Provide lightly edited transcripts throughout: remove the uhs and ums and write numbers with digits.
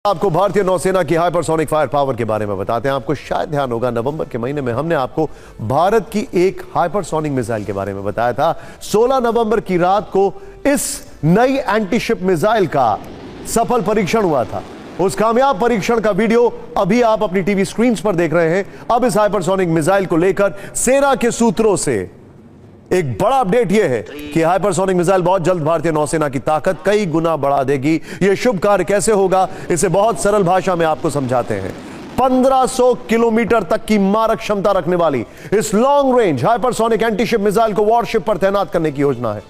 आपको भारतीय नौसेना की हाइपरसोनिक फायर पावर के बारे में बताते हैं। आपको शायद ध्यान होगा नवंबर के महीने में हमने आपको भारत की एक हाइपरसोनिक मिसाइल के बारे में बताया था। 16 नवंबर की रात को इस नई एंटीशिप मिसाइल का सफल परीक्षण हुआ था। उस कामयाब परीक्षण का वीडियो अभी आप अपनी टीवी स्क्रीन पर देख रहे हैं। अब इस हाइपरसोनिक मिसाइल को लेकर सेना के सूत्रों से एक बड़ा अपडेट यह है कि हाइपरसोनिक मिसाइल बहुत जल्द भारतीय नौसेना की ताकत कई गुना बढ़ा देगी। यह शुभ कार्य कैसे होगा, इसे बहुत सरल भाषा में आपको समझाते हैं। 1500 किलोमीटर तक की मारक क्षमता रखने वाली इस long range hypersonic antiship missile को वॉरशिप पर तैनात करने की योजना है।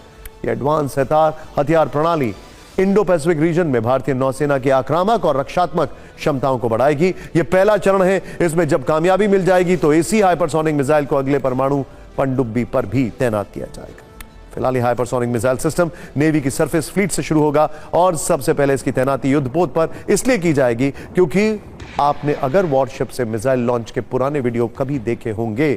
यह एडवांस हथियार प्रणाली इंडो पैसिफिक रीजन में भारतीय नौसेना की आक्रामक और रक्षात्मक क्षमताओं को बढ़ाएगी। यह पहला चरण है। इसमें जब कामयाबी मिल जाएगी तो इसी हाइपरसोनिक मिसाइल को अगले परमाणु पनडुब्बी पर भी तैनात किया जाएगा। फिलहाल हाइपरसोनिक मिसाइल सिस्टम नेवी की सरफेस फ्लीट से शुरू होगा और सबसे पहले इसकी तैनाती युद्धपोत पर इसलिए की जाएगी क्योंकि आपने अगर वॉरशिप से मिसाइल लॉन्च के पुराने वीडियो कभी देखे होंगे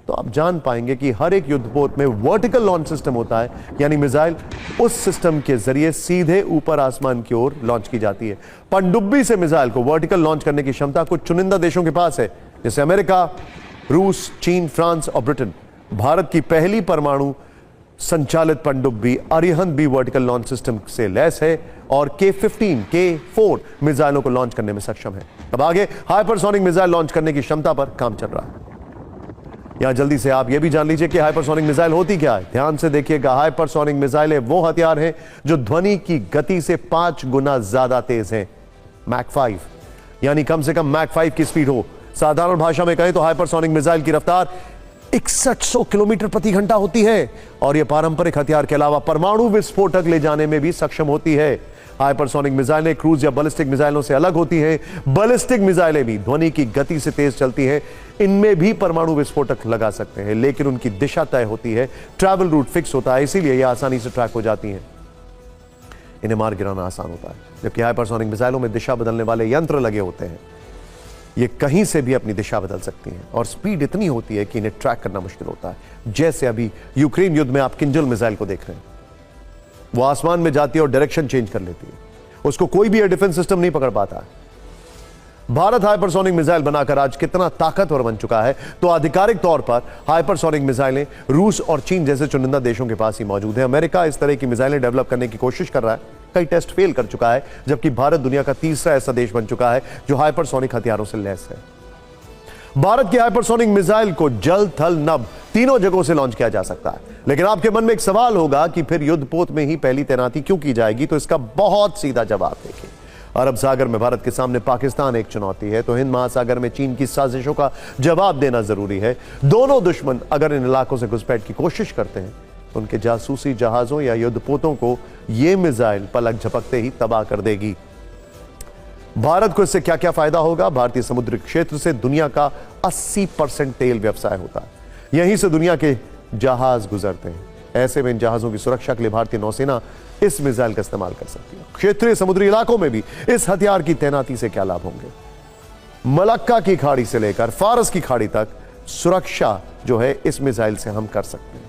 तो आप जान पाएंगे कि हर एक युद्धपोत में वर्टिकल लॉन्च सिस्टम होता है, यानी मिसाइल उस सिस्टम के जरिए सीधे ऊपर आसमान की ओर लॉन्च की जाती है। पनडुब्बी से मिसाइल को वर्टिकल लॉन्च करने की क्षमता कुछ चुनिंदा देशों के पास है, जैसे अमेरिका, रूस, चीन, फ्रांस और ब्रिटेन। भारत की पहली परमाणु संचालित पनडुब्बी अरिहंत भी वर्टिकल लॉन्च सिस्टम से लैस है और K-15, K-4 मिसाइलों को लॉन्च करने में सक्षम है। अब आगे हाइपरसोनिक मिसाइल लॉन्च करने की क्षमता पर काम चल रहा है। यहां जल्दी से आप यह भी जान लीजिए कि हाइपरसोनिक मिसाइल होती क्या है। ध्यान से देखिएगा, हाइपरसोनिक मिसाइलें वो हथियार हैं जो ध्वनि की गति से 5 गुना ज्यादा तेज हैं। मैक 5 यानी कम से कम मैक 5 की स्पीड हो। साधारण भाषा में कहें तो हाइपरसोनिक मिसाइल की रफ्तार 6100 किलोमीटर प्रति घंटा होती है और यह पारंपरिक हथियार के अलावा परमाणु विस्फोटक ले जाने में भी सक्षम होती है। हाइपरसोनिक मिसाइलें क्रूज या बैलिस्टिक मिसाइलों से अलग होती हैं। बैलिस्टिक मिसाइलें भी ध्वनि की गति से तेज चलती हैं। इनमें भी परमाणु विस्फोटक लगा सकते हैं, लेकिन उनकी दिशा तय होती है, ट्रैवल रूट फिक्स होता है, इसीलिए यह आसानी से ट्रैक हो जाती हैं। इन्हें मार गिराना आसान होता है, जबकि हाइपरसोनिक मिसाइलों में दिशा बदलने वाले यंत्र लगे होते हैं। ये कहीं से भी अपनी दिशा बदल सकती हैं और स्पीड इतनी होती है कि इन्हें ट्रैक करना मुश्किल होता है। जैसे अभी यूक्रेन युद्ध में आप किंजल मिसाइल को देख रहे हैं, वो आसमान में जाती है और डायरेक्शन चेंज कर लेती है, उसको कोई भी एयर डिफेंस सिस्टम नहीं पकड़ पाता है। भारत हाइपरसोनिक मिसाइल बनाकर आज कितना ताकतवर बन चुका है, तो आधिकारिक तौर पर हाइपरसोनिक मिसाइलें रूस और चीन जैसे चुनिंदा देशों के पास ही मौजूद है। अमेरिका इस तरह की मिसाइलें डेवलप करने की कोशिश कर रहा है, कई टेस्ट फेल कर चुका है, जबकि भारत दुनिया का तीसरा ऐसा देश बन चुका है जो हाइपरसोनिक हथियारों से लैस है। भारत की हाइपरसोनिक मिसाइल को जल, थल, नभ तीनों जगहों से लॉन्च किया जा सकता है। लेकिन आपके मन में एक सवाल होगा कि फिर युद्धपोत में ही पहली तैनाती क्यों की जाएगी, तो इसका बहुत सीधा जवाब देखिए। अरब सागर में भारत के सामने पाकिस्तान एक चुनौती है, तो हिंद महासागर में चीन की साजिशों का जवाब देना जरूरी है। दोनों दुश्मन अगर इन इलाकों से घुसपैठ की कोशिश करते हैं तो उनके जासूसी जहाजों या युद्धपोतों को यह मिसाइल पलक झपकते ही तबाह कर देगी। भारत को इससे क्या क्या फायदा होगा? भारतीय समुद्री क्षेत्र से दुनिया का 80% तेल व्यवसाय होता है, यहीं से दुनिया के जहाज गुजरते हैं। ऐसे में इन जहाजों की सुरक्षा के लिए भारतीय नौसेना इस मिसाइल का इस्तेमाल कर सकती है। क्षेत्रीय समुद्री इलाकों में भी इस हथियार की तैनाती से क्या लाभ होंगे? मलक्का की खाड़ी से लेकर फारस की खाड़ी तक सुरक्षा जो है इस मिसाइल से हम कर सकते हैं।